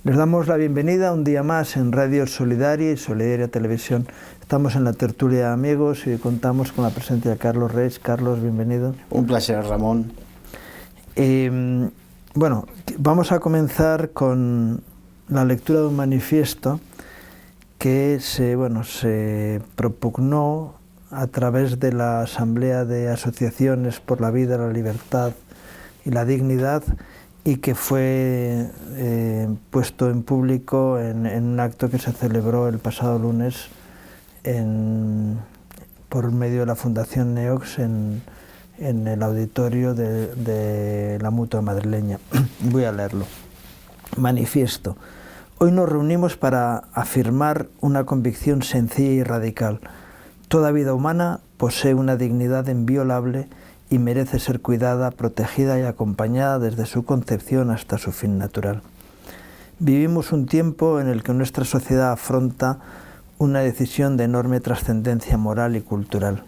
Les damos la bienvenida un día más en Radio Solidaria y Solidaria Televisión. Estamos en la tertulia amigos y contamos con la presencia de Carlos Reig. Carlos, bienvenido. Un placer, Ramón. Bueno, vamos a comenzar con la lectura de un manifiesto que se propugnó a través de la Asamblea de Asociaciones por la Vida, la Libertad y la Dignidad, y que fue puesto en público en un acto que se celebró el pasado lunes por medio de la Fundación Neox en el auditorio de la Mutua Madrileña. Voy a leerlo. Manifiesto. Hoy nos reunimos para afirmar una convicción sencilla y radical. Toda vida humana posee una dignidad inviolable y merece ser cuidada, protegida y acompañada desde su concepción hasta su fin natural. Vivimos un tiempo en el que nuestra sociedad afronta una decisión de enorme trascendencia moral y cultural.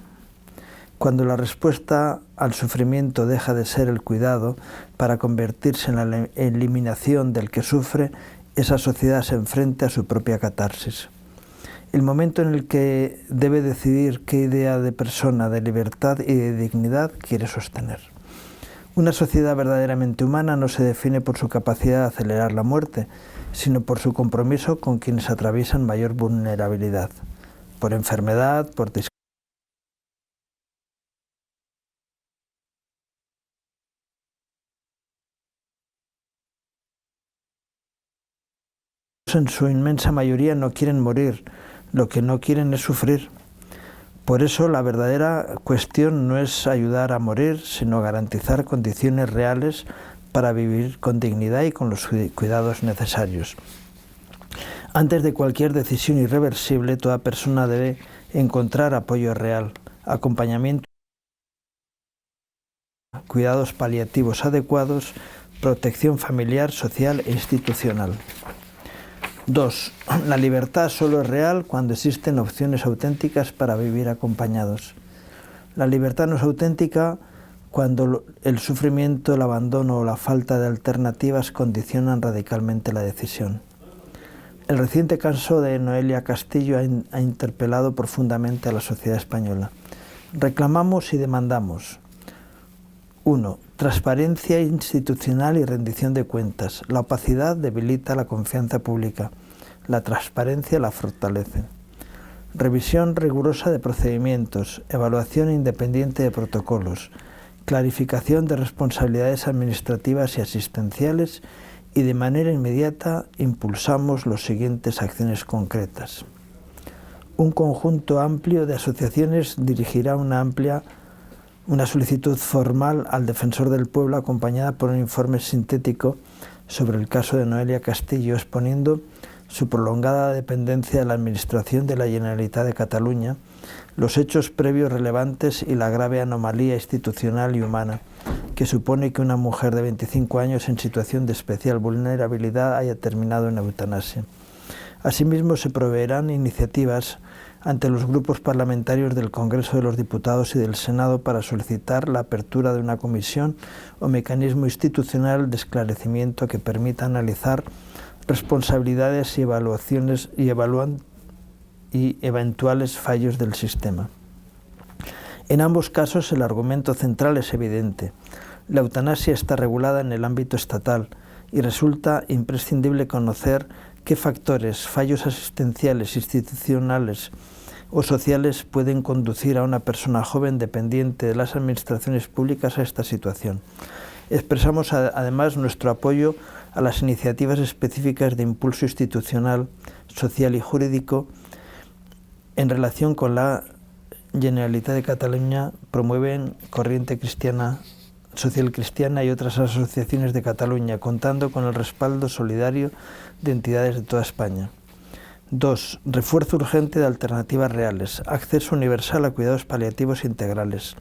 Cuando la respuesta al sufrimiento deja de ser el cuidado para convertirse en la eliminación del que sufre, esa sociedad se enfrenta a su propia catarsis. El momento en el que debe decidir qué idea de persona, de libertad y de dignidad quiere sostener. Una sociedad verdaderamente humana no se define por su capacidad de acelerar la muerte, sino por su compromiso con quienes atraviesan mayor vulnerabilidad, por enfermedad, por discapacidad. En su inmensa mayoría no quieren morir, lo que no quieren es sufrir. Por eso la verdadera cuestión no es ayudar a morir, sino garantizar condiciones reales para vivir con dignidad y con los cuidados necesarios. Antes de cualquier decisión irreversible, toda persona debe encontrar apoyo real, acompañamiento, cuidados paliativos adecuados, protección familiar, social e institucional. 2. La libertad solo es real cuando existen opciones auténticas para vivir acompañados. La libertad no es auténtica cuando el sufrimiento, el abandono o la falta de alternativas condicionan radicalmente la decisión. El reciente caso de Noelia Castillo ha interpelado profundamente a la sociedad española. Reclamamos y demandamos: 1. Transparencia institucional y rendición de cuentas. La opacidad debilita la confianza pública. La transparencia la fortalece. Revisión rigurosa de procedimientos. Evaluación independiente de protocolos. Clarificación de responsabilidades administrativas y asistenciales. Y de manera inmediata impulsamos las siguientes acciones concretas. Un conjunto amplio de asociaciones dirigirá una solicitud formal al Defensor del Pueblo acompañada por un informe sintético sobre el caso de Noelia Castillo, exponiendo su prolongada dependencia de la Administración de la Generalitat de Cataluña, los hechos previos relevantes y la grave anomalía institucional y humana que supone que una mujer de 25 años en situación de especial vulnerabilidad haya terminado en eutanasia. Asimismo, se proveerán iniciativas ante los grupos parlamentarios del Congreso de los Diputados y del Senado para solicitar la apertura de una comisión o mecanismo institucional de esclarecimiento que permita analizar responsabilidades y eventuales fallos del sistema. En ambos casos el argumento central es evidente. La eutanasia está regulada en el ámbito estatal y resulta imprescindible conocer qué factores, fallos asistenciales, institucionales o sociales pueden conducir a una persona joven dependiente de las administraciones públicas a esta situación. Expresamos además nuestro apoyo a las iniciativas específicas de impulso institucional, social y jurídico en relación con la Generalitat de Cataluña, promueven Corriente Cristiana, Social Cristiana y otras asociaciones de Cataluña, contando con el respaldo solidario de entidades de toda España. 2. Refuerzo urgente de alternativas reales, acceso universal a cuidados paliativos integrales,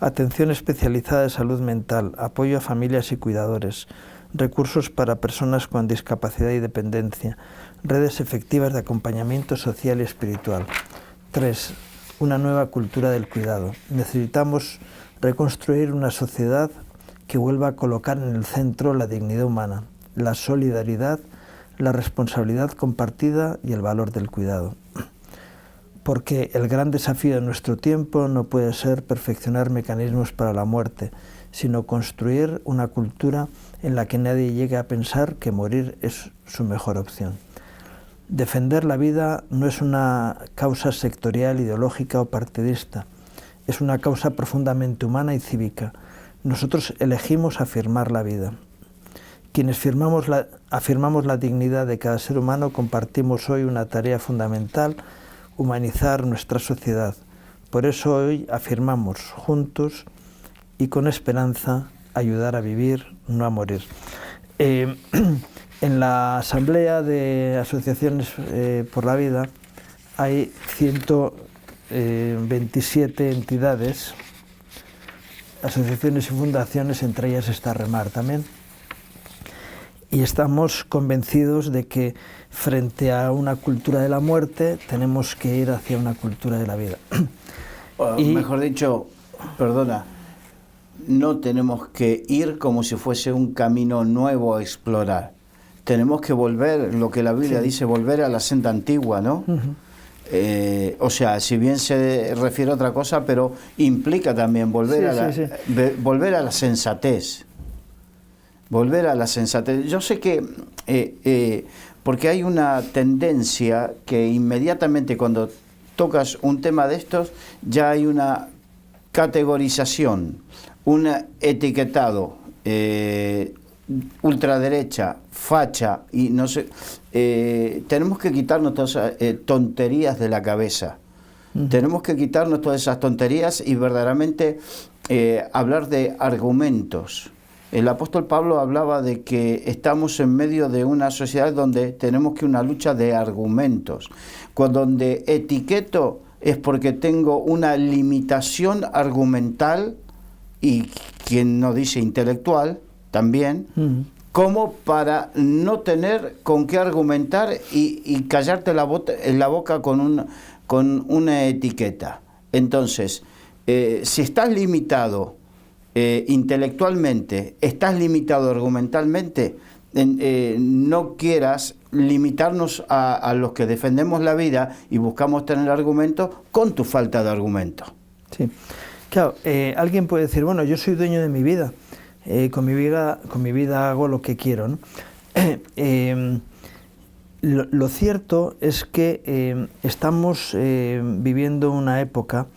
atención especializada de salud mental, apoyo a familias y cuidadores, recursos para personas con discapacidad y dependencia, redes efectivas de acompañamiento social y espiritual. 3. Una nueva cultura del cuidado. Necesitamos reconstruir una sociedad que vuelva a colocar en el centro la dignidad humana, la solidaridad, la responsabilidad compartida y el valor del cuidado. Porque el gran desafío de nuestro tiempo no puede ser perfeccionar mecanismos para la muerte, sino construir una cultura en la que nadie llegue a pensar que morir es su mejor opción. Defender la vida no es una causa sectorial, ideológica o partidista, es una causa profundamente humana y cívica. Nosotros elegimos afirmar la vida. Quienes afirmamos la dignidad de cada ser humano compartimos hoy una tarea fundamental: humanizar nuestra sociedad. Por eso hoy afirmamos juntos y con esperanza ayudar a vivir, no a morir. En la Asamblea de Asociaciones por la Vida hay 127 entidades, asociaciones y fundaciones, entre ellas está Remar también. Y estamos convencidos de que frente a una cultura de la muerte tenemos que ir hacia una cultura de la vida. Y mejor dicho, perdona, no tenemos que ir como si fuese un camino nuevo a explorar. Tenemos que volver, lo que la Biblia dice, volver a la senda antigua, ¿no? O sea, si bien se refiere a otra cosa, pero implica también volver volver a la sensatez. Volver a la sensatez. Yo sé que, porque hay una tendencia que inmediatamente cuando tocas un tema de estos, ya hay una categorización, un etiquetado, ultraderecha, facha, y no sé, tenemos que quitarnos todas esas tonterías de la cabeza. Tenemos que quitarnos todas esas tonterías y verdaderamente hablar de argumentos. El apóstol Pablo hablaba de que estamos en medio de una sociedad donde tenemos que una lucha de argumentos. Donde etiqueto es porque tengo una limitación argumental, y quien no dice intelectual también, como para no tener con qué argumentar y callarte en la boca con una etiqueta. Entonces, si estás limitado intelectualmente, estás limitado argumentalmente, no quieras limitarnos a los que defendemos la vida y buscamos tener argumentos con tu falta de argumento. Sí, claro, alguien puede decir, bueno, yo soy dueño de mi vida, con mi vida hago lo que quiero, ¿no? Lo cierto es que estamos viviendo una época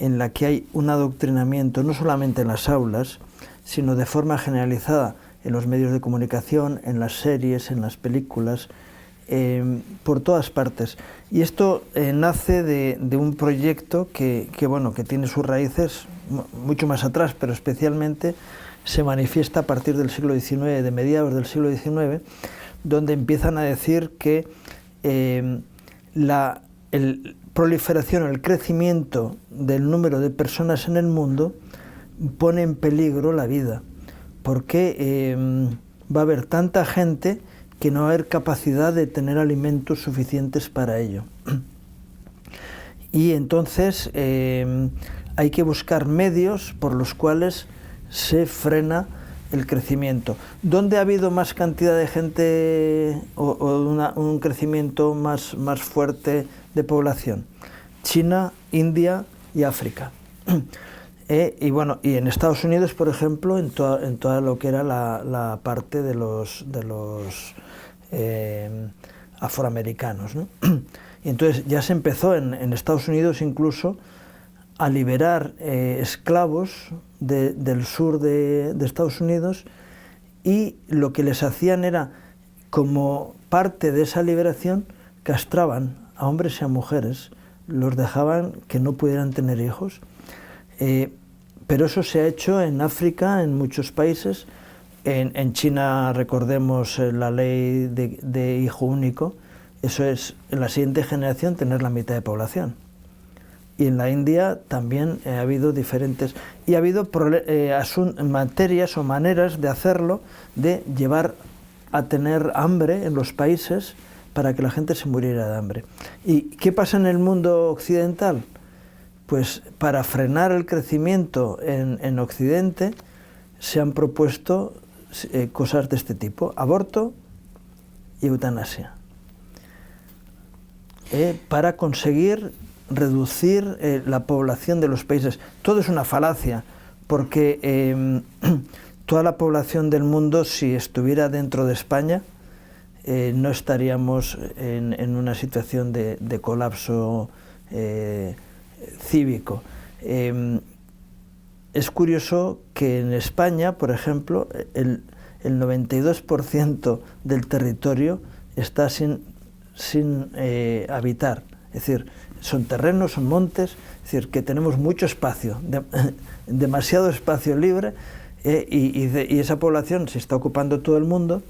en la que hay un adoctrinamiento, no solamente en las aulas, sino de forma generalizada en los medios de comunicación, en las series, en las películas, por todas partes. Y esto nace de un proyecto que tiene sus raíces mucho más atrás, pero especialmente se manifiesta a partir del siglo XIX, de mediados del siglo XIX, donde empiezan a decir que la proliferación, el crecimiento del número de personas en el mundo pone en peligro la vida, porque va a haber tanta gente que no va a haber capacidad de tener alimentos suficientes para ello. Y entonces hay que buscar medios por los cuales se frena el crecimiento. ¿Dónde ha habido más cantidad de gente o un crecimiento más fuerte de población? China, India y África. Y en Estados Unidos, por ejemplo, en toda lo que era la parte de los afroamericanos, ¿no? Y entonces ya se empezó en Estados Unidos incluso a liberar esclavos del sur de Estados Unidos, y lo que les hacían era, como parte de esa liberación, castraban a hombres y a mujeres, los dejaban que no pudieran tener hijos. Pero eso se ha hecho en África, en muchos países. En China, recordemos la ley de hijo único. Eso es, en la siguiente generación, tener la mitad de población. Y en la India también ha habido diferentes... Y ha habido materias o maneras de hacerlo, de llevar a tener hambre en los países para que la gente se muriera de hambre. ¿Y qué pasa en el mundo occidental? Pues para frenar el crecimiento en Occidente se han propuesto cosas de este tipo: aborto y eutanasia, para conseguir reducir la población de los países. Todo es una falacia, porque toda la población del mundo, si estuviera dentro de España, no estaríamos en una situación de colapso cívico. Es curioso que en España, por ejemplo, el 92% del territorio está sin habitar. Es decir, son terrenos, son montes, es decir, que tenemos mucho espacio, demasiado espacio libre, y esa población se está ocupando todo el mundo.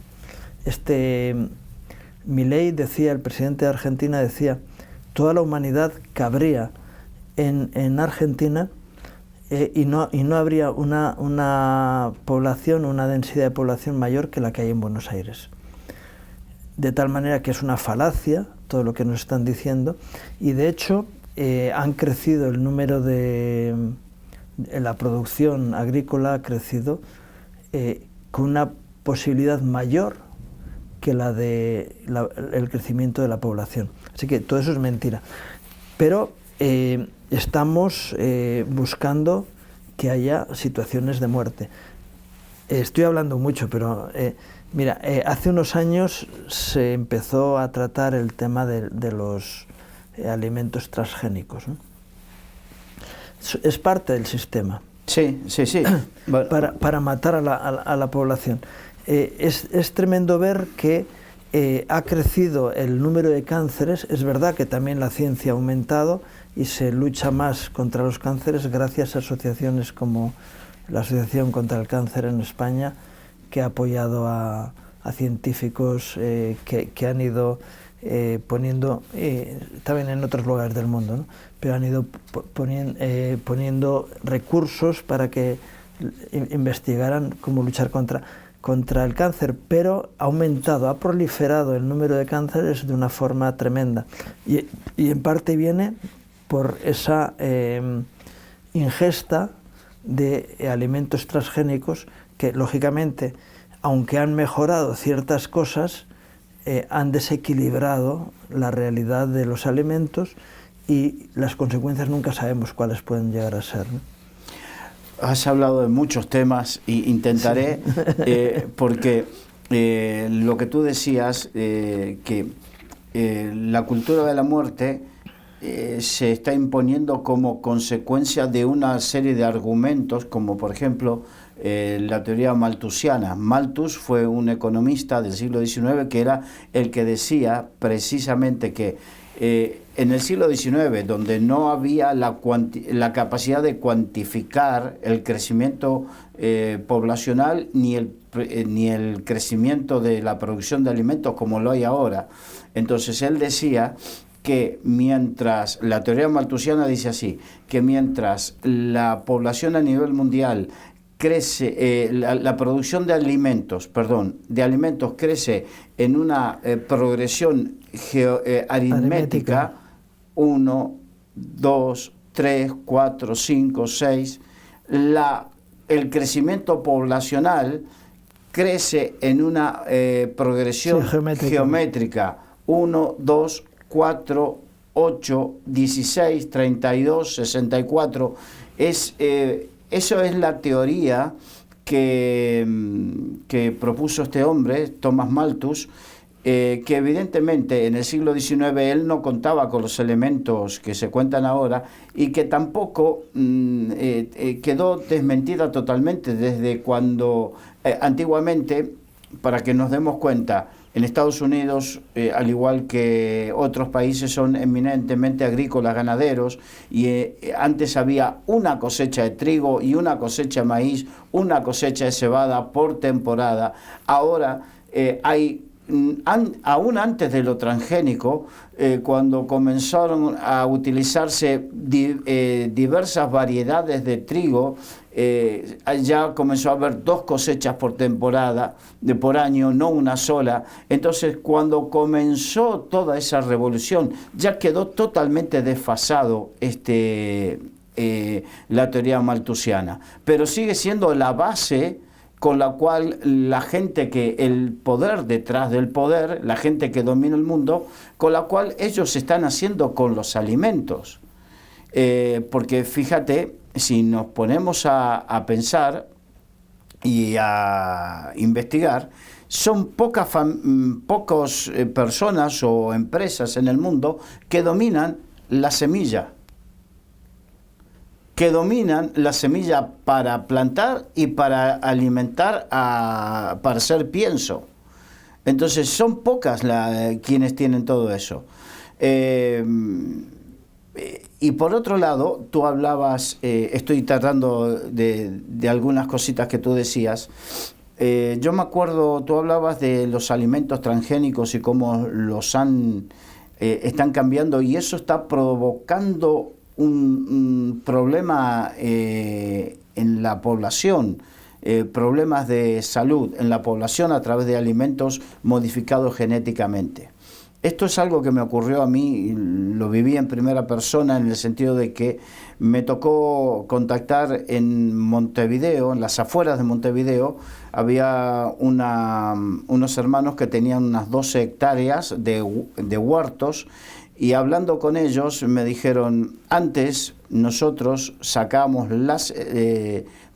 Milei decía, el presidente de Argentina decía, toda la humanidad cabría en Argentina, y no habría una población, una densidad de población mayor que la que hay en Buenos Aires. De tal manera que es una falacia todo lo que nos están diciendo, y de hecho han crecido el número la producción agrícola ha crecido con una posibilidad mayor que el crecimiento de la población. Así que todo eso es mentira. Pero estamos buscando que haya situaciones de muerte. Estoy hablando mucho, pero mira, hace unos años se empezó a tratar el tema de los alimentos transgénicos, ¿no? Es parte del sistema. Sí. Para matar a la población. Es tremendo ver que ha crecido el número de cánceres. Es verdad que también la ciencia ha aumentado y se lucha más contra los cánceres gracias a asociaciones como la Asociación contra el Cáncer en España, que ha apoyado a científicos que han ido poniendo, también en otros lugares del mundo, ¿no? Pero han ido poniendo recursos para que investigaran cómo luchar contra el cáncer, pero ha aumentado, ha proliferado el número de cánceres de una forma tremenda, y en parte viene por esa ingesta de alimentos transgénicos que, lógicamente, aunque han mejorado ciertas cosas, han desequilibrado la realidad de los alimentos, y las consecuencias nunca sabemos cuáles pueden llegar a ser, ¿no? Has hablado de muchos temas e intentaré, sí. Porque lo que tú decías, que la cultura de la muerte se está imponiendo como consecuencia de una serie de argumentos, como por ejemplo la teoría malthusiana. Malthus fue un economista del siglo XIX que era el que decía precisamente que en el siglo XIX, donde no había la capacidad de cuantificar el crecimiento poblacional ni el crecimiento de la producción de alimentos como lo hay ahora, entonces él decía que mientras, la teoría malthusiana dice así, que mientras la población a nivel mundial crece, la producción de alimentos crece en una progresión aritmética, 1, 2, 3, 4, 5, 6, el crecimiento poblacional crece en una progresión geométrica, 1, 2, 4, 8, 16, 32, 64. Eso es la teoría que propuso este hombre, Thomas Malthus, que evidentemente en el siglo XIX él no contaba con los elementos que se cuentan ahora, y que tampoco quedó desmentida totalmente desde cuando antiguamente, para que nos demos cuenta, en Estados Unidos, al igual que otros países, son eminentemente agrícolas, ganaderos, y antes había una cosecha de trigo y una cosecha de maíz, una cosecha de cebada por temporada. Ahora hay, aún antes de lo transgénico, cuando comenzaron a utilizarse diversas variedades de trigo, ya comenzó a haber 2 cosechas por temporada, por año, no una sola. Entonces, cuando comenzó toda esa revolución, ya quedó totalmente desfasado la teoría malthusiana, pero sigue siendo la base con la cual la gente que, el poder detrás del poder, la gente que domina el mundo, con la cual ellos están haciendo con los alimentos. Porque fíjate, si nos ponemos a pensar y a investigar, son pocas personas o empresas en el mundo que dominan la semilla. Que dominan la semilla para plantar y para alimentar, para hacer pienso. Entonces son pocas quienes tienen todo eso. Y por otro lado, tú hablabas, estoy tratando de algunas cositas que tú decías. Yo me acuerdo, tú hablabas de los alimentos transgénicos y cómo están cambiando, y eso está provocando un problema en la población, problemas de salud en la población a través de alimentos modificados genéticamente. Esto es algo que me ocurrió a mí, lo viví en primera persona, en el sentido de que me tocó contactar en Montevideo, en las afueras de Montevideo. Había unos hermanos que tenían unas 12 hectáreas de huertos, y hablando con ellos me dijeron: antes nosotros sacábamos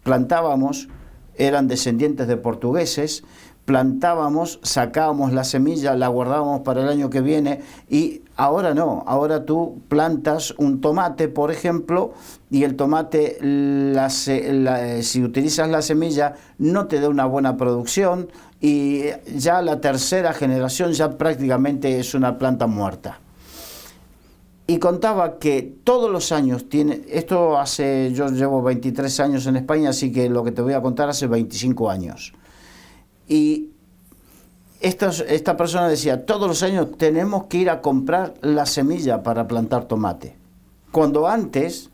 plantábamos, eran descendientes de portugueses, plantábamos, sacábamos la semilla, la guardábamos para el año que viene, y ahora no, ahora tú plantas un tomate, por ejemplo, y el tomate, si utilizas la semilla, no te da una buena producción, y ya la tercera generación ya prácticamente es una planta muerta. Y contaba que todos los años yo llevo 23 años en España, así que lo que te voy a contar hace 25 años. Y esta persona decía: todos los años tenemos que ir a comprar la semilla para plantar tomate. Cuando antes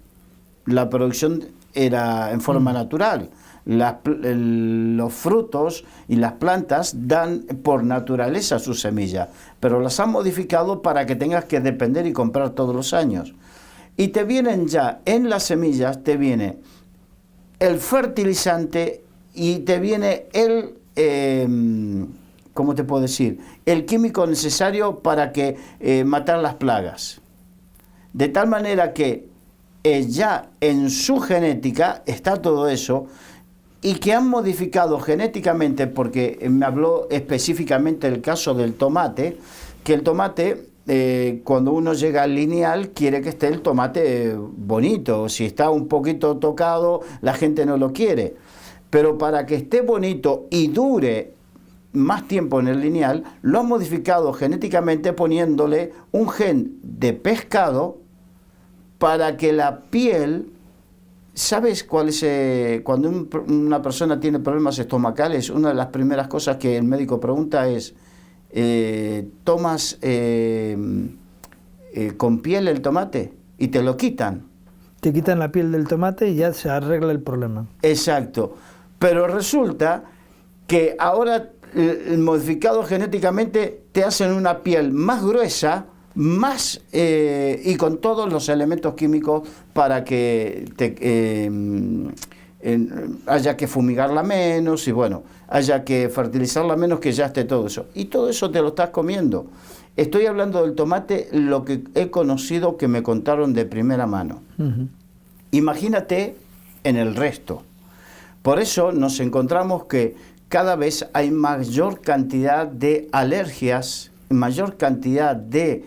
la producción era en forma natural. Los frutos y las plantas dan por naturaleza su semilla, pero las han modificado para que tengas que depender y comprar todos los años. Y te vienen ya en las semillas, te viene el fertilizante y te viene ¿cómo te puedo decir? El químico necesario para matar las plagas. De tal manera que ya en su genética está todo eso, y que han modificado genéticamente, porque me habló específicamente del caso del tomate, que el tomate, cuando uno llega al lineal, quiere que esté el tomate bonito. Si está un poquito tocado, la gente no lo quiere. Pero para que esté bonito y dure más tiempo en el lineal, lo han modificado genéticamente poniéndole un gen de pescado para que la piel... ¿Sabes cuál es? Cuando una persona tiene problemas estomacales, una de las primeras cosas que el médico pregunta es: ¿tomas con piel el tomate? Y te lo quitan. Te quitan la piel del tomate y ya se arregla el problema. Exacto. Pero resulta que ahora, modificado genéticamente, te hacen una piel más gruesa, y con todos los elementos químicos para que haya que fumigarla menos, y bueno, haya que fertilizarla menos, que ya esté todo eso. Y todo eso te lo estás comiendo. Estoy hablando del tomate, lo que he conocido, que me contaron de primera mano. Imagínate en el resto. Por eso nos encontramos que cada vez hay mayor cantidad de alergias, mayor cantidad de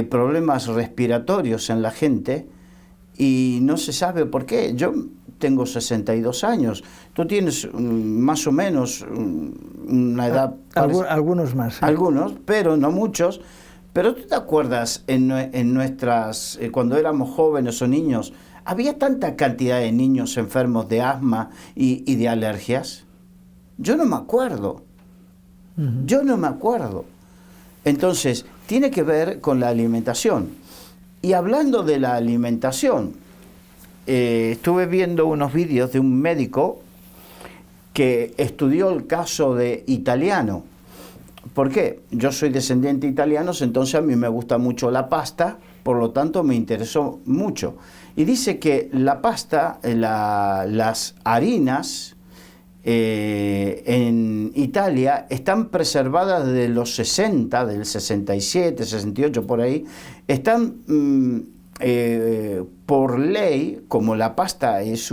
problemas respiratorios en la gente, y no se sabe por qué. Yo tengo 62 años, tú tienes más o menos una edad... Algunos más. ¿Sí? Algunos, pero no muchos. Pero ¿tú te acuerdas en nuestras... cuando éramos jóvenes o niños, había tanta cantidad de niños enfermos de asma y de alergias? Yo no me acuerdo. Yo no me acuerdo. Entonces, tiene que ver con la alimentación. Y hablando de la alimentación, estuve viendo unos vídeos de un médico que estudió el caso de italiano. ¿Por qué? Yo soy descendiente de italianos, entonces a mí me gusta mucho la pasta, por lo tanto me interesó mucho. Y dice que la pasta, las harinas, en Italia están preservadas desde los 60, del 67, 68 por ahí, están por ley, como la pasta es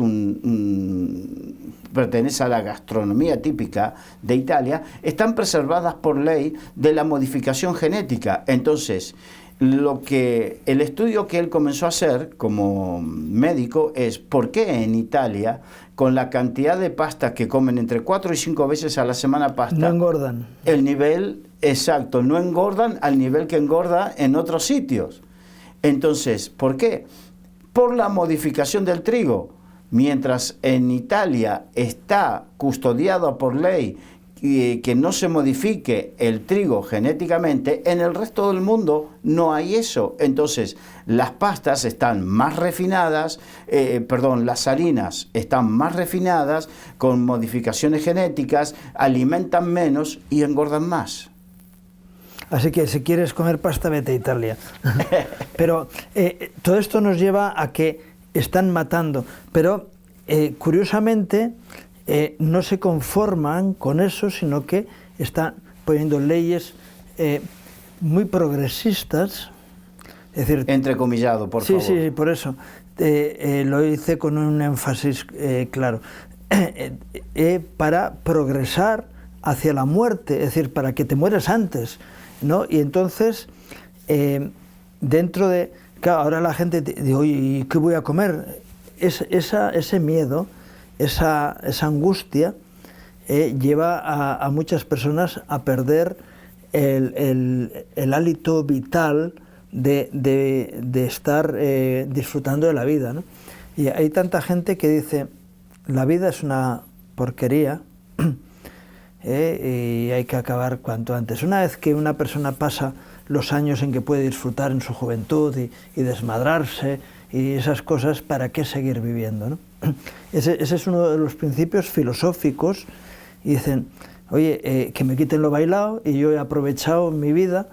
pertenece a la gastronomía típica de Italia, están preservadas por ley de la modificación genética. Entonces, el estudio que él comenzó a hacer como médico es por qué en Italia, con la cantidad de pasta que comen entre 4 y 5 veces a la semana pasta, no engordan. El nivel, exacto, no engordan al nivel que engorda en otros sitios. Entonces, ¿por qué? Por la modificación del trigo. Mientras en Italia está custodiado por ley que no se modifique el trigo genéticamente, en el resto del mundo no hay eso. Entonces, las pastas están más refinadas, las harinas están más refinadas, con modificaciones genéticas, alimentan menos y engordan más. Así que si quieres comer pasta, vete a Italia. Pero todo esto nos lleva a que están matando. Pero curiosamente no se conforman con eso, sino que están poniendo leyes muy progresistas. Es decir, entrecomillado, por favor. Sí, por eso. Lo hice con un énfasis claro. Para progresar hacia la muerte, es decir, para que te mueras antes, ¿no? Y entonces, dentro de... Claro, ahora la gente dice, oye, ¿qué voy a comer? Ese miedo, esa angustia, lleva a muchas personas a perder el hálito vital de estar disfrutando de la vida, ¿no? Y hay tanta gente que dice, la vida es una porquería, y hay que acabar cuanto antes. Una vez que una persona pasa los años en que puede disfrutar en su juventud y desmadrarse y esas cosas, ¿para qué seguir viviendo, no? Ese es uno de los principios filosóficos, y dicen, oye, que me quiten lo bailado y yo he aprovechado mi vida,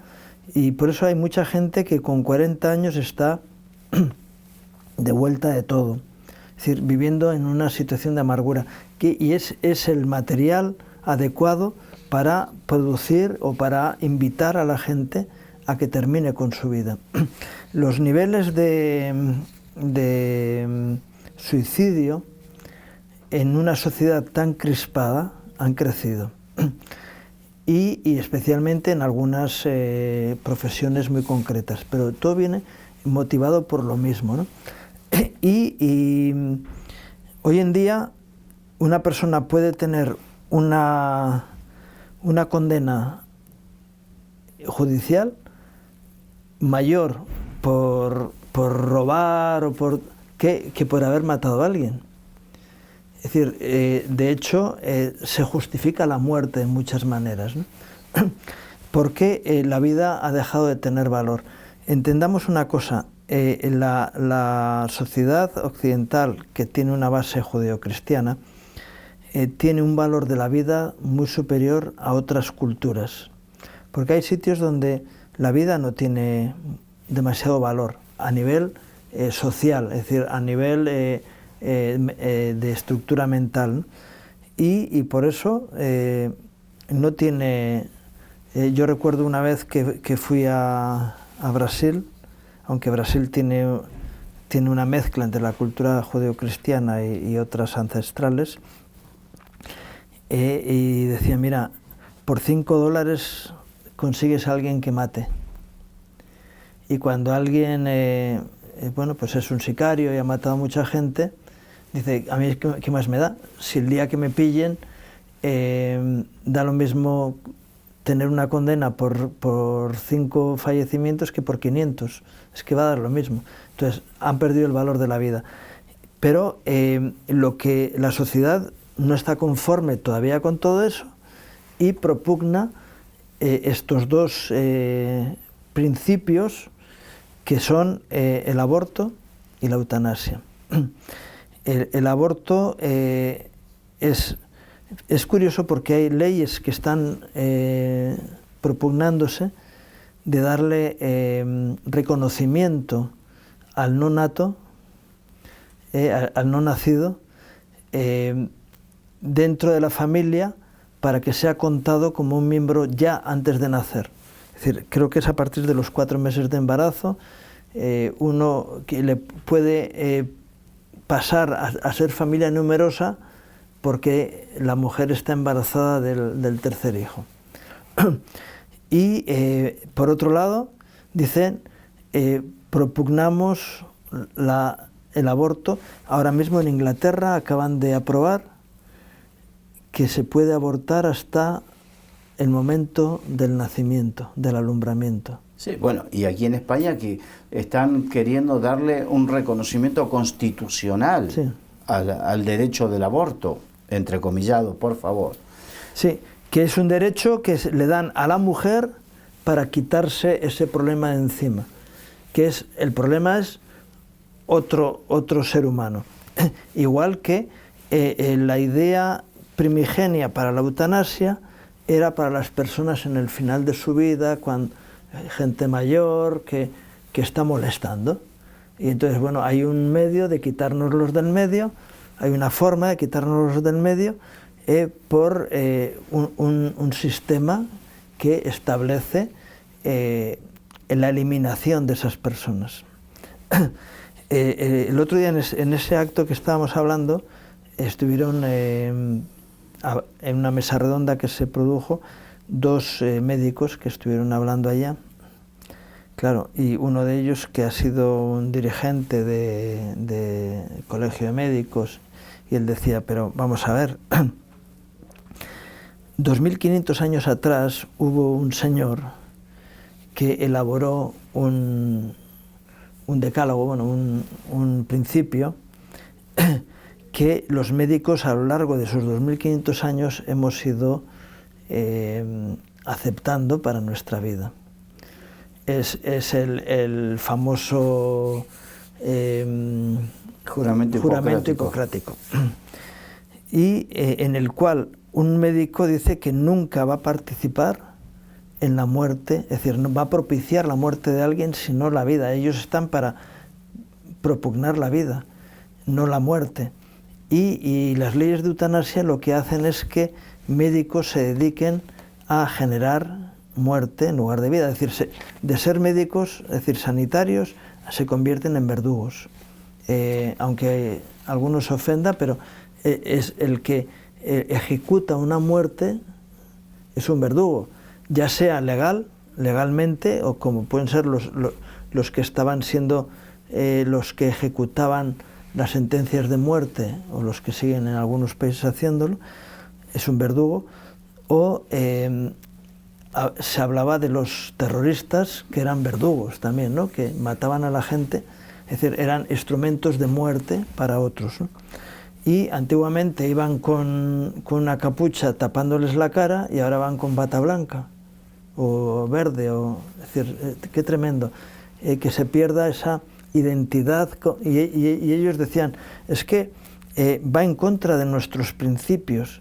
y por eso hay mucha gente que con 40 años está de vuelta de todo, es decir, viviendo en una situación de amargura, y es el material adecuado para producir o para invitar a la gente a que termine con su vida. Los niveles de suicidio en una sociedad tan crispada han crecido, y especialmente en algunas profesiones muy concretas, pero todo viene motivado por lo mismo, ¿no? Y hoy en día una persona puede tener una condena judicial mayor por robar o que por haber matado a alguien. Es decir, de hecho, se justifica la muerte en muchas maneras, ¿no? Porque la vida ha dejado de tener valor. Entendamos una cosa, la sociedad occidental, que tiene una base judeocristiana, tiene un valor de la vida muy superior a otras culturas, porque hay sitios donde la vida no tiene demasiado valor a nivel social, es decir, a nivel de estructura mental, ¿no? Y por eso no tiene... yo recuerdo una vez que fui a Brasil, aunque Brasil tiene una mezcla entre la cultura judeocristiana y otras ancestrales, y decía, mira, por $5 consigues a alguien que mate. Y cuando alguien, bueno, pues es un sicario y ha matado a mucha gente, dice, a mí ¿qué más me da? Si el día que me pillen da lo mismo tener una condena por 5 fallecimientos que por 500. Es que va a dar lo mismo. Entonces, han perdido el valor de la vida. Pero lo que la sociedad no está conforme todavía con todo eso y propugna estos dos principios, que son el aborto y la eutanasia. El aborto es curioso porque hay leyes que están propugnándose de darle reconocimiento al no nato, al no nacido, dentro de la familia para que sea contado como un miembro ya antes de nacer. Es decir, creo que es a partir de los 4 meses de embarazo uno que le puede pasar a ser familia numerosa porque la mujer está embarazada del tercer hijo. Y por otro lado, dicen, propugnamos el aborto. Ahora mismo en Inglaterra acaban de aprobar que se puede abortar hasta el momento del nacimiento, del alumbramiento. Sí, bueno, y aquí en España que están queriendo darle un reconocimiento constitucional, sí, al derecho del aborto, entrecomillado, por favor. Sí, que es un derecho que le dan a la mujer para quitarse ese problema de encima, que es, el problema es otro ser humano. Igual que la idea primigenia para la eutanasia era para las personas en el final de su vida, cuando gente mayor que está molestando. Y entonces, bueno, hay un medio de quitárnoslos del medio, hay una forma de quitárnoslos del medio por un sistema que establece la eliminación de esas personas. El otro día en ese acto que estábamos hablando estuvieron en una mesa redonda que se produjo 2 médicos que estuvieron hablando allá. Claro, y uno de ellos, que ha sido un dirigente de colegio de médicos, y él decía, pero vamos a ver, 2500 años atrás hubo un señor que elaboró un decálogo, bueno, un principio que los médicos a lo largo de esos 2500 años hemos ido aceptando para nuestra vida. Es el famoso juramento hipocrático. Y en el cual un médico dice que nunca va a participar en la muerte, es decir, no va a propiciar la muerte de alguien, sino la vida. Ellos están para propugnar la vida, no la muerte. Y las leyes de eutanasia lo que hacen es que médicos se dediquen a generar muerte en lugar de vida. Es decir, de ser médicos, es decir, sanitarios, se convierten en verdugos. Aunque a algunos se ofenda, pero es el que ejecuta una muerte, es un verdugo, ya sea legalmente, o como pueden ser los que estaban siendo los que ejecutaban las sentencias de muerte, o los que siguen en algunos países haciéndolo, es un verdugo. O se hablaba de los terroristas, que eran verdugos también, ¿no?, que mataban a la gente, es decir, eran instrumentos de muerte para otros, ¿no? Y antiguamente iban con una capucha tapándoles la cara, y ahora van con bata blanca o verde, es decir, qué tremendo, que se pierda esa identidad. Y ellos decían, es que va en contra de nuestros principios,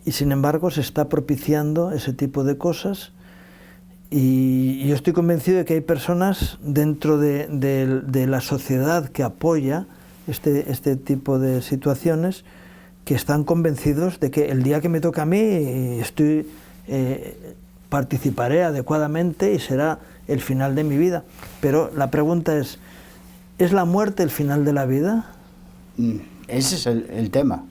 y sin embargo se está propiciando ese tipo de cosas. Y yo estoy convencido de que hay personas dentro de la sociedad que apoya este tipo de situaciones, que están convencidos de que el día que me toca a mí participaré adecuadamente y será el final de mi vida. Pero la pregunta ¿es la muerte el final de la vida? Ese es el tema.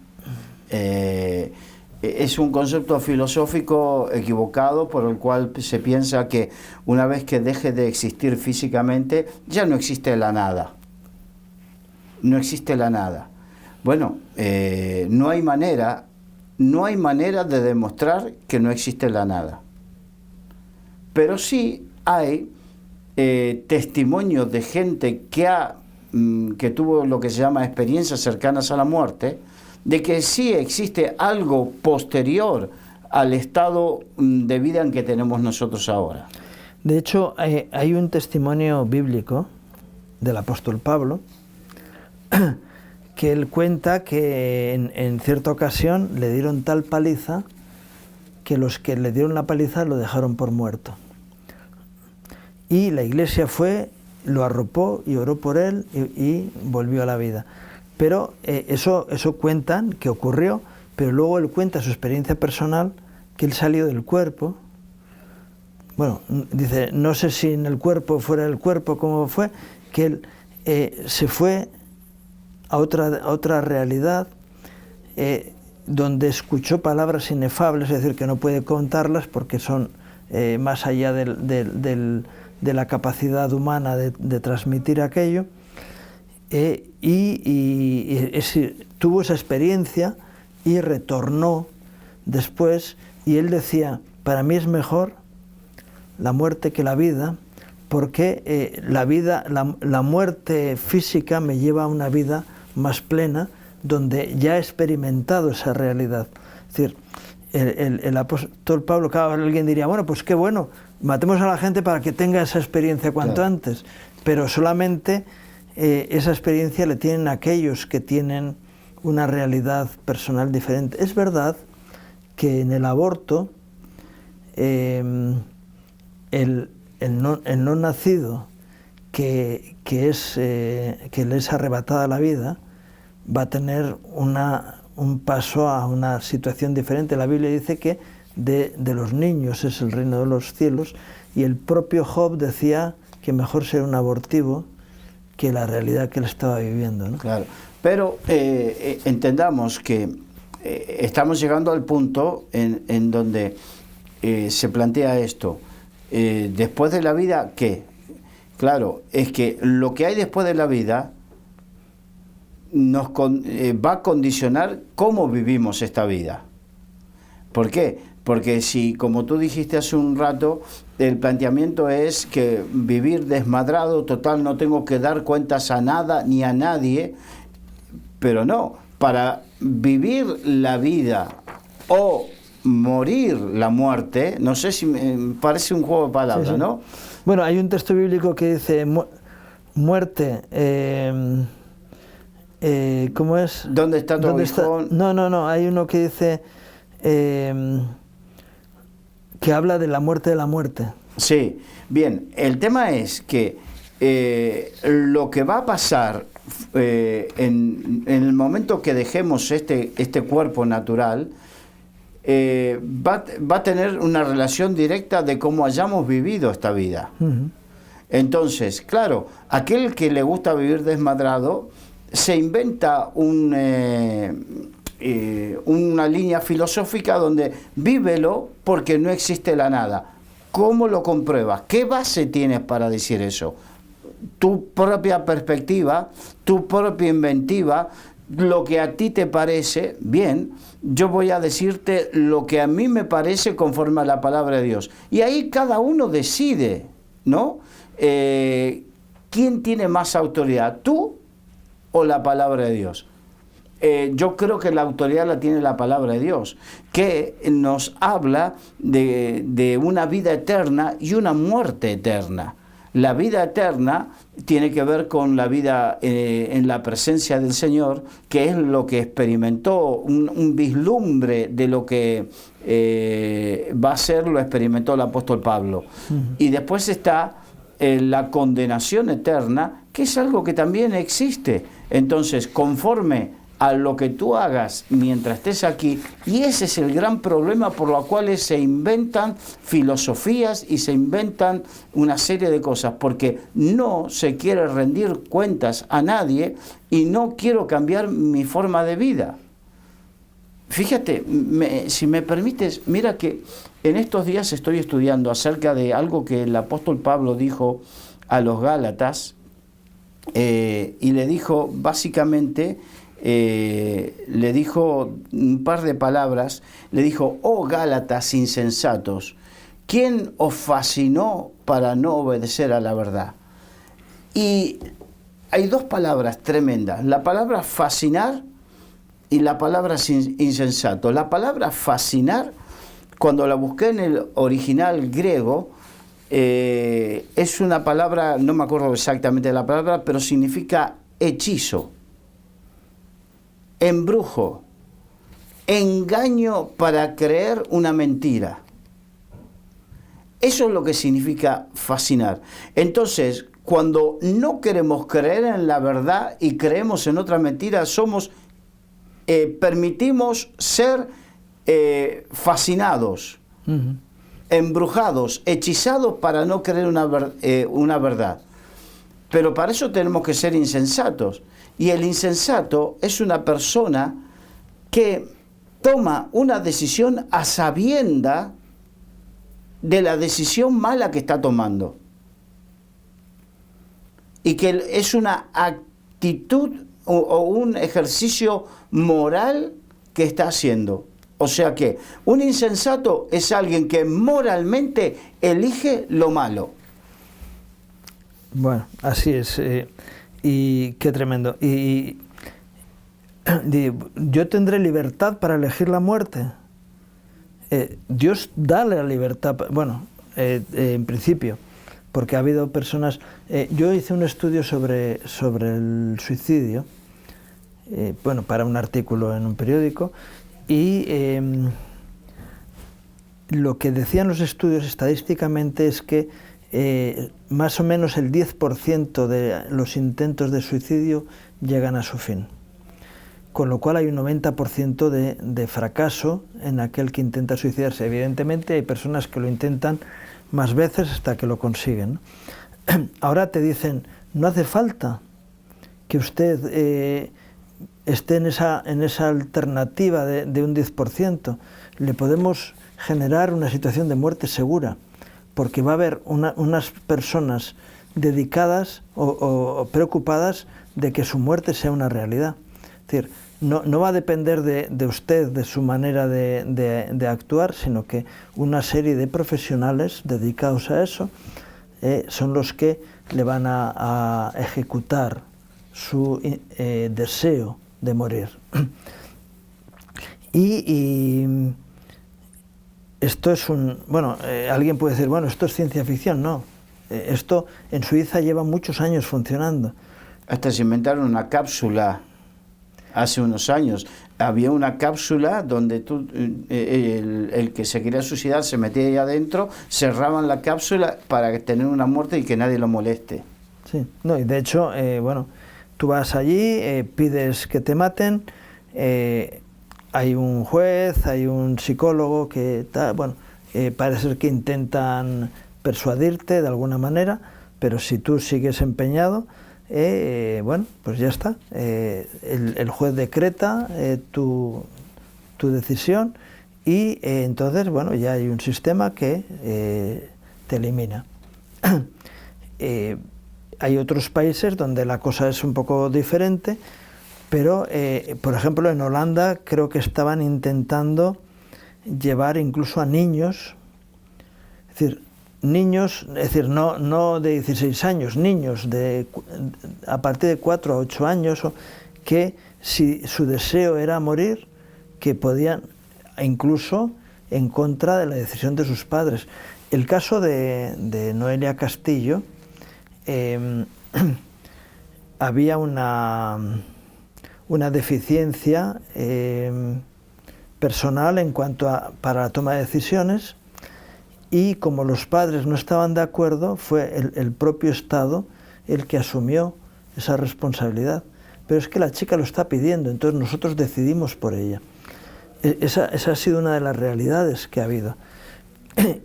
Es un concepto filosófico equivocado, por el cual se piensa que una vez que deje de existir físicamente, ya no existe la nada. No existe la nada. Bueno, no hay manera de demostrar que no existe la nada. Pero sí hay testimonios de gente que tuvo lo que se llama experiencias cercanas a la muerte, de que sí existe algo posterior al estado de vida en que tenemos nosotros ahora. De hecho, hay un testimonio bíblico del apóstol Pablo, que él cuenta que en cierta ocasión le dieron tal paliza que los que le dieron la paliza lo dejaron por muerto. Y la iglesia fue, lo arropó y oró por él y volvió a la vida. Pero eso cuentan que ocurrió, pero luego él cuenta su experiencia personal, que él salió del cuerpo. Bueno, dice, no sé si en el cuerpo, fuera del cuerpo, cómo fue, que él se fue a otra realidad, donde escuchó palabras inefables, es decir, que no puede contarlas porque son más allá de la capacidad humana de transmitir aquello, tuvo esa experiencia y retornó después, y él decía, para mí es mejor la muerte que la vida, porque la muerte física me lleva a una vida más plena, donde ya he experimentado esa realidad. Es decir, el apóstol Pablo, claro, alguien diría, bueno, pues qué bueno, matemos a la gente para que tenga esa experiencia cuanto antes, pero solamente esa experiencia le tienen aquellos que tienen una realidad personal diferente. Es verdad que en el aborto el no nacido que le es arrebatada la vida va a tener un paso a una situación diferente. La Biblia dice que de los niños es el reino de los cielos, y el propio Job decía que mejor ser un abortivo que la realidad que él estaba viviendo, ¿no? Claro, pero entendamos que estamos llegando al punto en donde se plantea esto. Después de la vida, ¿qué? Claro, es que lo que hay después de la vida va a condicionar cómo vivimos esta vida. ¿Por qué? Porque si, como tú dijiste hace un rato, el planteamiento es que vivir desmadrado, total, no tengo que dar cuentas a nada ni a nadie, pero no, para vivir la vida o morir la muerte, no sé si me parece un juego de palabras, sí, sí. ¿No? Bueno, hay un texto bíblico que dice muerte... ¿cómo es? ¿Dónde está tu aguijón? No, hay uno que dice que habla de la muerte de la muerte. Sí, bien, el tema es que lo que va a pasar en el momento que dejemos este cuerpo natural va a tener una relación directa de cómo hayamos vivido esta vida. Uh-huh. Entonces, claro, aquel que le gusta vivir desmadrado se inventa una línea filosófica donde vívelo porque no existe la nada. ¿Cómo lo compruebas? ¿Qué base tienes para decir eso? Tu propia perspectiva, tu propia inventiva, lo que a ti te parece. Bien, yo voy a decirte lo que a mí me parece conforme a la palabra de Dios. Y ahí cada uno decide, ¿no? ¿Quién tiene más autoridad? ¿Tú o la palabra de Dios? Yo creo que la autoridad la tiene la palabra de Dios, que nos habla de una vida eterna y una muerte eterna. La vida eterna tiene que ver con la vida en la presencia del Señor, que es lo que experimentó, un vislumbre de lo que va a ser, lo experimentó el apóstol Pablo. Uh-huh. Y después está la condenación eterna, que es algo que también existe. Entonces, conforme a lo que tú hagas mientras estés aquí, y ese es el gran problema por lo cual se inventan filosofías y se inventan una serie de cosas, porque no se quiere rendir cuentas a nadie y no quiero cambiar mi forma de vida. Fíjate, si me permites, mira que en estos días estoy estudiando acerca de algo que el apóstol Pablo dijo a los Gálatas, y le dijo básicamente, le dijo un par de palabras, le dijo: oh Gálatas insensatos, ¿quién os fascinó para no obedecer a la verdad? Y hay dos palabras tremendas, la palabra fascinar y la palabra insensato. La palabra fascinar, cuando la busqué en el original griego, es una palabra, no me acuerdo exactamente de la palabra, pero significa hechizo, embrujo, engaño para creer una mentira. Eso es lo que significa fascinar. Entonces, cuando no queremos creer en la verdad y creemos en otra mentira, somos permitimos ser fascinados, embrujados, hechizados para no creer una verdad. Pero para eso tenemos que ser insensatos. Y el insensato es una persona que toma una decisión a sabienda de la decisión mala que está tomando. Y que es una actitud o un ejercicio moral que está haciendo. O sea que un insensato es alguien que moralmente elige lo malo. Bueno, así es. Y qué tremendo. Y yo tendré libertad para elegir la muerte. Dios da la libertad, bueno, en principio, porque ha habido personas... yo hice un estudio sobre el suicidio, bueno, para un artículo en un periódico, y lo que decían los estudios estadísticamente es que más o menos el 10% de los intentos de suicidio llegan a su fin. Con lo cual hay un 90% de fracaso en aquel que intenta suicidarse. Evidentemente hay personas que lo intentan más veces hasta que lo consiguen, ¿no? Ahora te dicen, no hace falta que usted esté en esa alternativa de un 10%. Le podemos generar una situación de muerte segura, porque va a haber unas personas dedicadas o preocupadas de que su muerte sea una realidad. Es decir, no va a depender de usted, de su manera de actuar, sino que una serie de profesionales dedicados a eso son los que le van a ejecutar su deseo de morir. Y esto es bueno, alguien puede decir, bueno, esto es ciencia ficción. No, esto en Suiza lleva muchos años funcionando. Hasta se inventaron una cápsula hace unos años. Había una cápsula donde el que se quería suicidar se metía ahí adentro, cerraban la cápsula para tener una muerte y que nadie lo moleste. Sí, no, y de hecho, bueno, tú vas allí, pides que te maten, hay un juez, hay un psicólogo que bueno, parece ser que intentan persuadirte de alguna manera, pero si tú sigues empeñado, bueno, pues ya está. El juez decreta tu decisión y entonces, bueno, ya hay un sistema que te elimina. Hay otros países donde la cosa es un poco diferente, pero, por ejemplo, en Holanda creo que estaban intentando llevar incluso a niños, es decir, no de 16 años, niños a partir de 4 a 8 años, que si su deseo era morir, que podían, incluso en contra de la decisión de sus padres. El caso de Noelia Castillo, había una deficiencia personal en cuanto para la toma de decisiones, y como los padres no estaban de acuerdo, fue el propio Estado el que asumió esa responsabilidad. Pero es que la chica lo está pidiendo, entonces nosotros decidimos por ella. Esa ha sido una de las realidades que ha habido.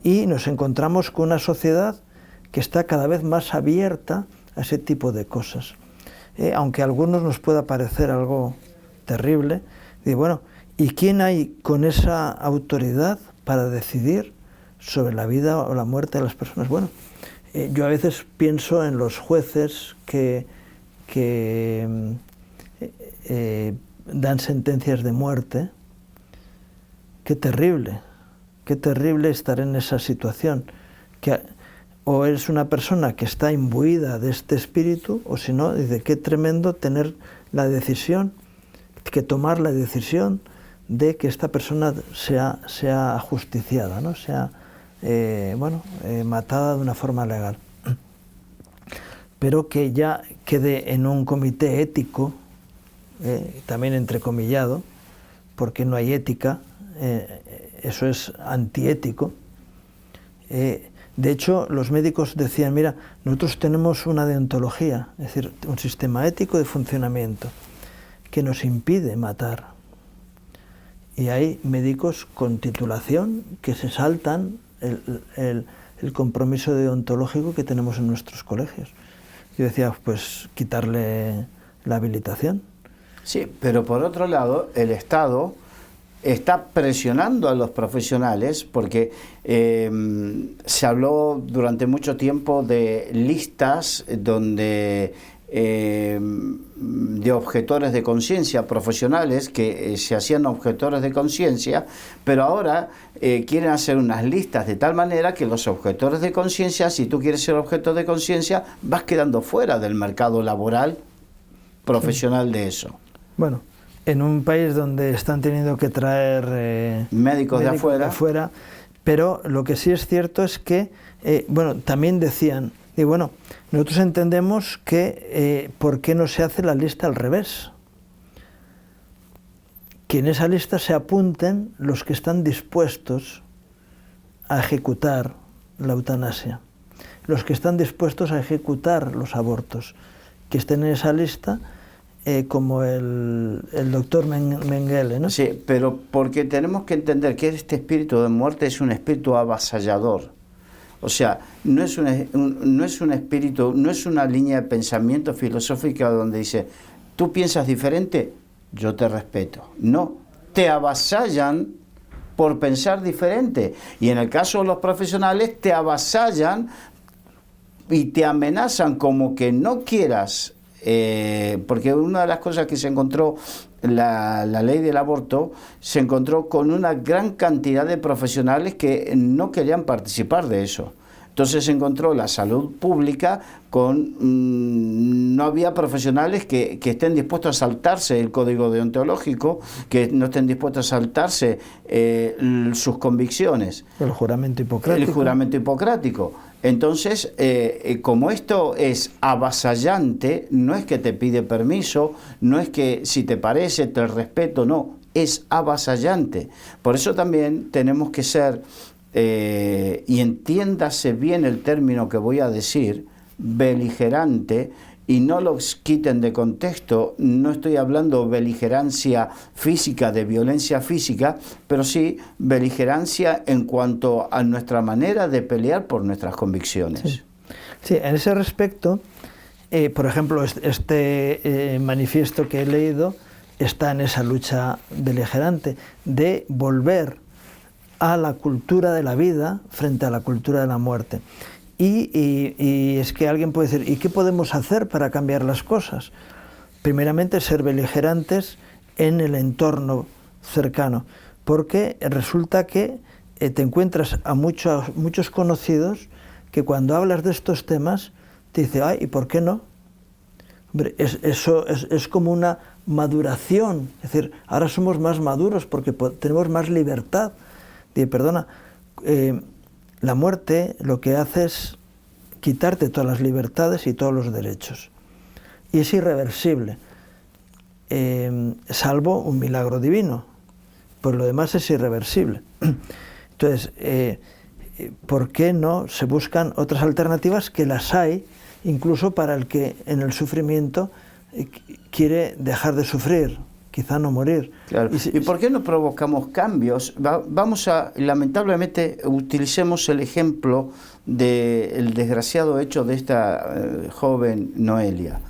Y nos encontramos con una sociedad que está cada vez más abierta a ese tipo de cosas. Aunque a algunos nos pueda parecer algo terrible, y bueno, ¿y quién hay con esa autoridad para decidir sobre la vida o la muerte de las personas? Bueno, yo a veces pienso en los jueces que dan sentencias de muerte. Qué terrible estar en esa situación. O eres una persona que está imbuida de este espíritu, o si no, dice, qué tremendo tener la decisión, tomar la decisión de que esta persona sea ajusticiada, ¿no? Sea matada de una forma legal, pero que ya quede en un comité ético, también entrecomillado, porque no hay ética, eso es antiético. De hecho, los médicos decían, mira, nosotros tenemos una deontología, es decir, un sistema ético de funcionamiento que nos impide matar. Y hay médicos con titulación que se saltan el compromiso deontológico que tenemos en nuestros colegios. Yo decía, pues quitarle la habilitación. Sí, pero por otro lado, el Estado está presionando a los profesionales porque se habló durante mucho tiempo de listas donde de objetores de conciencia profesionales que se hacían objetores de conciencia, pero ahora quieren hacer unas listas de tal manera que los objetores de conciencia, si tú quieres ser objetor de conciencia, vas quedando fuera del mercado laboral profesional de eso. Bueno, en un país donde están teniendo que traer médicos de afuera, pero lo que sí es cierto es que, bueno, también decían, y bueno, nosotros entendemos que ¿por qué no se hace la lista al revés? Que en esa lista se apunten los que están dispuestos a ejecutar la eutanasia, los que están dispuestos a ejecutar los abortos, que estén en esa lista, como el doctor Mengele, ¿no? Sí, pero porque tenemos que entender que este espíritu de muerte es un espíritu avasallador. O sea, no es un espíritu, no es una línea de pensamiento filosófica donde dice, tú piensas diferente, yo te respeto. No, te avasallan por pensar diferente. Y en el caso de los profesionales, te avasallan y te amenazan como que no quieras, porque una de las cosas que se encontró la ley del aborto, se encontró con una gran cantidad de profesionales que no querían participar de eso. Entonces se encontró la salud pública con... no había profesionales que estén dispuestos a saltarse el código deontológico, que no estén dispuestos a saltarse sus convicciones. El juramento hipocrático. El juramento hipocrático. Entonces, como esto es avasallante, no es que te pide permiso, no es que si te parece te respeto, no, es avasallante. Por eso también tenemos que ser, y entiéndase bien el término que voy a decir, beligerante, y no los quiten de contexto. No estoy hablando beligerancia física, de violencia física, pero sí beligerancia en cuanto a nuestra manera de pelear por nuestras convicciones. Sí, sí, en ese respecto, por ejemplo, este manifiesto que he leído está en esa lucha beligerante de volver a la cultura de la vida frente a la cultura de la muerte. Y es que alguien puede decir, ¿y qué podemos hacer para cambiar las cosas? Primeramente, ser beligerantes en el entorno cercano, porque resulta que te encuentras a muchos conocidos que cuando hablas de estos temas te dicen, ay, ¿y por qué no? Hombre, eso es como una maduración, es decir, ahora somos más maduros porque tenemos más libertad. Dice, perdona, la muerte lo que hace es quitarte todas las libertades y todos los derechos. Y es irreversible, salvo un milagro divino. Por lo demás es irreversible. Entonces, ¿por qué no se buscan otras alternativas, que las hay, incluso para el que en el sufrimiento quiere dejar de sufrir, quizá no morir? Claro. ¿Y por qué no provocamos cambios? Vamos a, lamentablemente, utilicemos el ejemplo del desgraciado hecho de esta joven Noelia.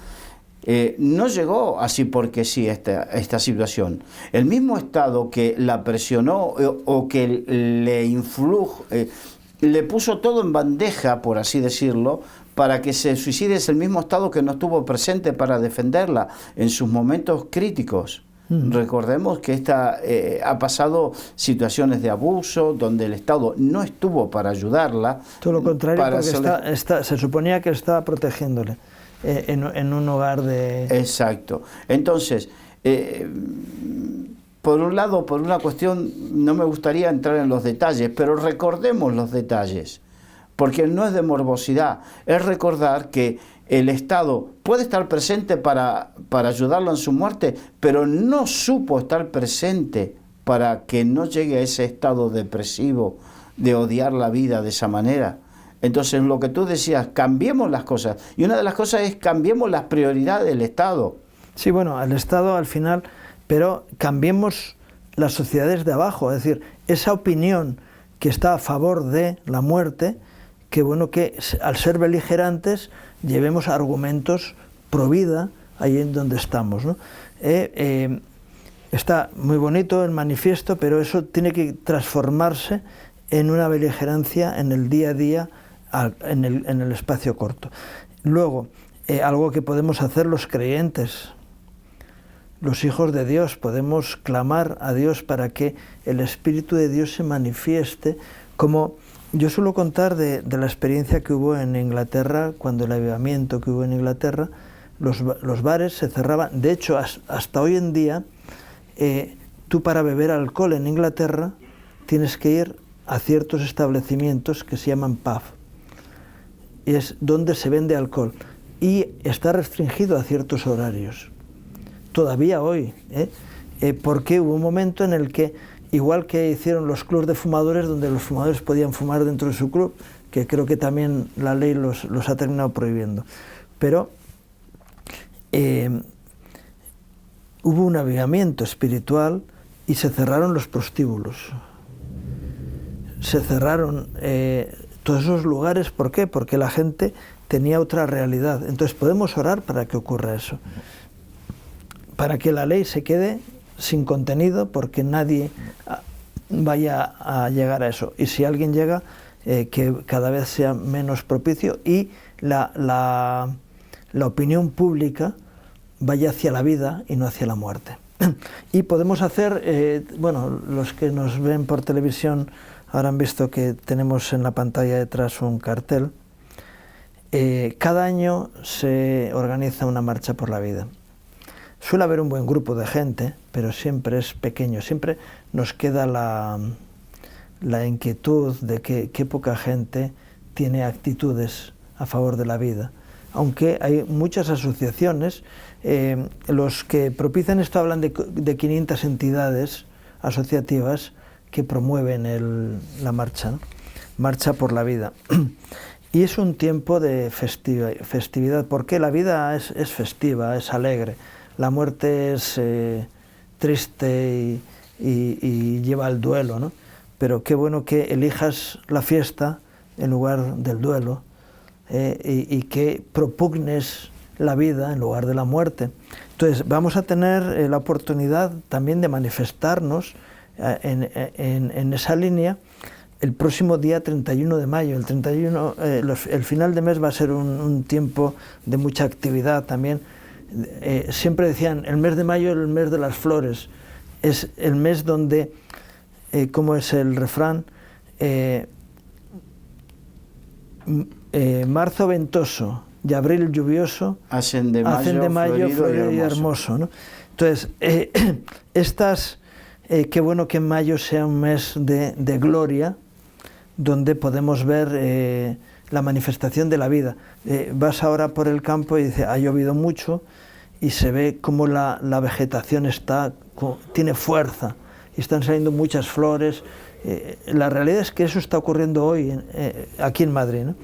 No llegó así porque sí esta situación. El mismo Estado que la presionó o que le puso todo en bandeja, por así decirlo, para que se suicide, es el mismo Estado que no estuvo presente para defenderla en sus momentos críticos. Recordemos que esta ha pasado situaciones de abuso donde el Estado no estuvo para ayudarla. Todo lo contrario, porque se suponía que estaba protegiéndole en un hogar de... Exacto. Entonces, por un lado, por una cuestión, no me gustaría entrar en los detalles, pero recordemos los detalles, porque no es de morbosidad, es recordar que el Estado puede estar presente para ayudarlo en su muerte, pero no supo estar presente para que no llegue a ese estado depresivo de odiar la vida de esa manera. Entonces, lo que tú decías, cambiemos las cosas. Y una de las cosas es cambiemos las prioridades del Estado. Sí, bueno, al Estado al final, pero cambiemos las sociedades de abajo, es decir, esa opinión que está a favor de la muerte, que bueno que al ser beligerantes llevemos argumentos pro vida ahí en donde estamos, ¿no? Está muy bonito el manifiesto, pero eso tiene que transformarse en una beligerancia en el día a día, en el espacio corto. Luego, algo que podemos hacer los creyentes, los hijos de Dios, podemos clamar a Dios para que el Espíritu de Dios se manifieste, como yo suelo contar de la experiencia que hubo en Inglaterra, cuando el avivamiento que hubo en Inglaterra, los bares se cerraban. De hecho, hasta hoy en día, tú para beber alcohol en Inglaterra tienes que ir a ciertos establecimientos que se llaman pub. Y es donde se vende alcohol. Y está restringido a ciertos horarios. Todavía hoy, porque hubo un momento en el que, igual que hicieron los clubs de fumadores, donde los fumadores podían fumar dentro de su club, que creo que también la ley los ha terminado prohibiendo. Pero hubo un avivamiento espiritual y se cerraron los prostíbulos. Se cerraron todos esos lugares. ¿Por qué? Porque la gente tenía otra realidad. Entonces podemos orar para que ocurra eso, para que la ley se quede sin contenido, porque nadie vaya a llegar a eso. Y si alguien llega, que cada vez sea menos propicio y la opinión pública vaya hacia la vida y no hacia la muerte. Y podemos hacer, bueno, los que nos ven por televisión ahora han visto que tenemos en la pantalla detrás un cartel. Cada año se organiza una marcha por la vida. Suele haber un buen grupo de gente, pero siempre es pequeño. Siempre nos queda la inquietud de que poca gente tiene actitudes a favor de la vida. Aunque hay muchas asociaciones, los que propician esto hablan de 500 entidades asociativas que promueven la marcha, ¿no? Marcha por la vida. Y es un tiempo de festividad, porque la vida es festiva, es alegre. La muerte es triste y lleva al duelo, ¿no? Pero qué bueno que elijas la fiesta en lugar del duelo, y que propugnes la vida en lugar de la muerte. Entonces vamos a tener la oportunidad también de manifestarnos en esa línea el próximo día 31 de mayo. El final de mes va a ser un tiempo de mucha actividad también. Siempre decían, el mes de mayo es el mes de las flores, es el mes donde, ¿cómo es el refrán? Marzo ventoso y abril lluvioso hacen de mayo florido y hermoso, ¿no? Entonces, qué bueno que mayo sea un mes de gloria, donde podemos ver la manifestación de la vida. Vas ahora por el campo y dice, ha llovido mucho, y se ve cómo la vegetación tiene fuerza, y están saliendo muchas flores. La realidad es que eso está ocurriendo hoy aquí en Madrid, ¿no?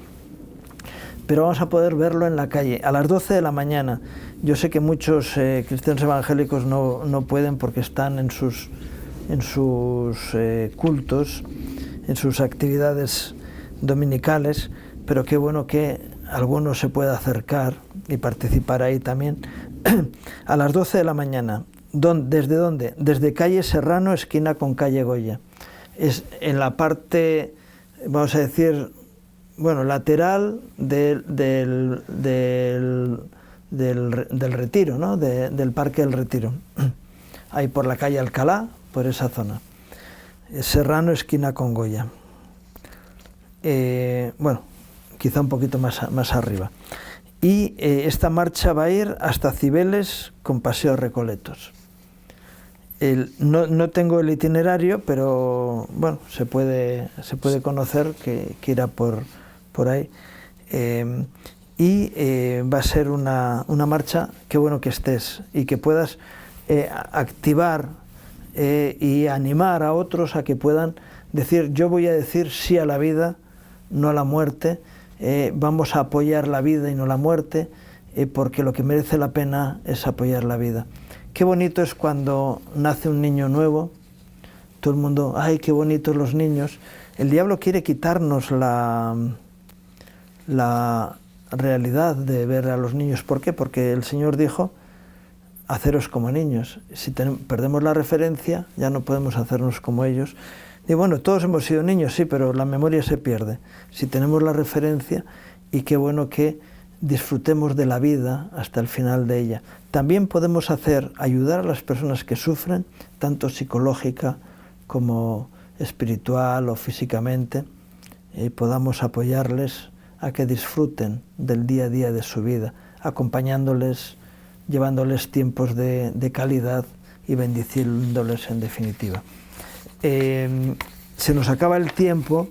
Pero vamos a poder verlo en la calle, a las 12 de la mañana. Yo sé que muchos cristianos evangélicos no pueden porque están en sus cultos, en sus actividades dominicales, pero qué bueno que alguno se pueda acercar y participar ahí también. A las 12 de la mañana. ¿Desde dónde? Desde calle Serrano, esquina con calle Goya. Es en la parte, vamos a decir, bueno, lateral del Retiro, ¿no? Del Parque del Retiro. Ahí por la calle Alcalá, por esa zona. Serrano, esquina con Goya. Bueno, quizá un poquito más arriba. Y esta marcha va a ir hasta Cibeles con Paseo Recoletos. No tengo el itinerario, pero bueno, se puede conocer que irá por ahí. Va a ser una marcha, qué bueno que estés y que puedas activar y animar a otros a que puedan decir, yo voy a decir sí a la vida, no a la muerte. Vamos a apoyar la vida y no la muerte, porque lo que merece la pena es apoyar la vida. Qué bonito es cuando nace un niño nuevo todo el mundo, ¡ay, qué bonitos los niños! El diablo quiere quitarnos la realidad de ver a los niños. ¿Por qué? Porque el Señor dijo, haceros como niños. Si perdemos la referencia, ya no podemos hacernos como ellos. Y bueno, todos hemos sido niños, sí, pero la memoria se pierde. Si tenemos la referencia, y qué bueno que disfrutemos de la vida hasta el final de ella. También podemos ayudar a las personas que sufren, tanto psicológica como espiritual o físicamente, y podamos apoyarles a que disfruten del día a día de su vida, acompañándoles, llevándoles tiempos de calidad y bendiciéndoles en definitiva. Se nos acaba el tiempo.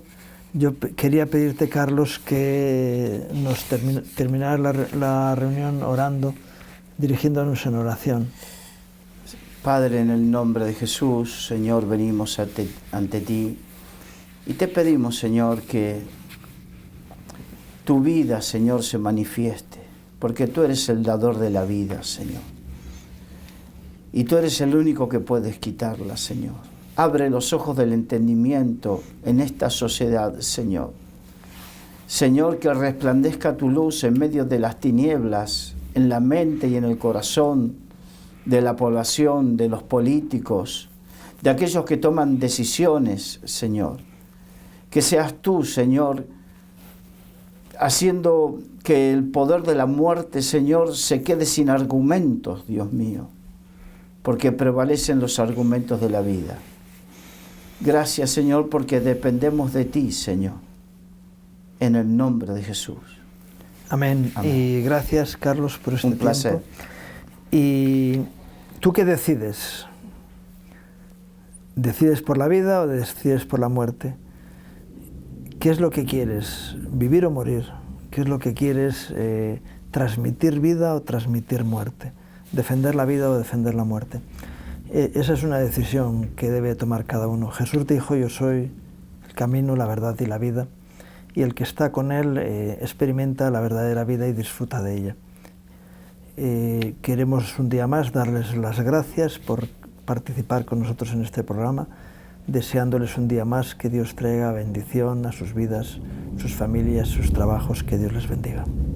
Yo quería pedirte, Carlos, que nos terminaras la reunión orando, dirigiéndonos en oración. Padre, en el nombre de Jesús, Señor, venimos ante ti y te pedimos, Señor, que tu vida, Señor, se manifieste, porque tú eres el dador de la vida, Señor. Y tú eres el único que puedes quitarla, Señor. Abre los ojos del entendimiento en esta sociedad, Señor. Señor, que resplandezca tu luz en medio de las tinieblas, en la mente y en el corazón de la población, de los políticos, de aquellos que toman decisiones, Señor. Que seas tú, Señor, haciendo que el poder de la muerte, Señor, se quede sin argumentos, Dios mío, porque prevalecen los argumentos de la vida. Gracias, Señor, porque dependemos de ti, Señor, en el nombre de Jesús. Amén. Amén. Y gracias, Carlos, por este tiempo. Un placer. ¿Y tú qué decides? ¿Decides por la vida o decides por la muerte? ¿Qué es lo que quieres? ¿Vivir o morir? ¿Qué es lo que quieres? ¿Transmitir vida o transmitir muerte? ¿Defender la vida o defender la muerte? Esa es una decisión que debe tomar cada uno. Jesús dijo, yo soy el camino, la verdad y la vida, y el que está con Él experimenta la verdadera vida y disfruta de ella. Queremos un día más darles las gracias por participar con nosotros en este programa, deseándoles un día más que Dios traiga bendición a sus vidas, sus familias, sus trabajos, que Dios les bendiga.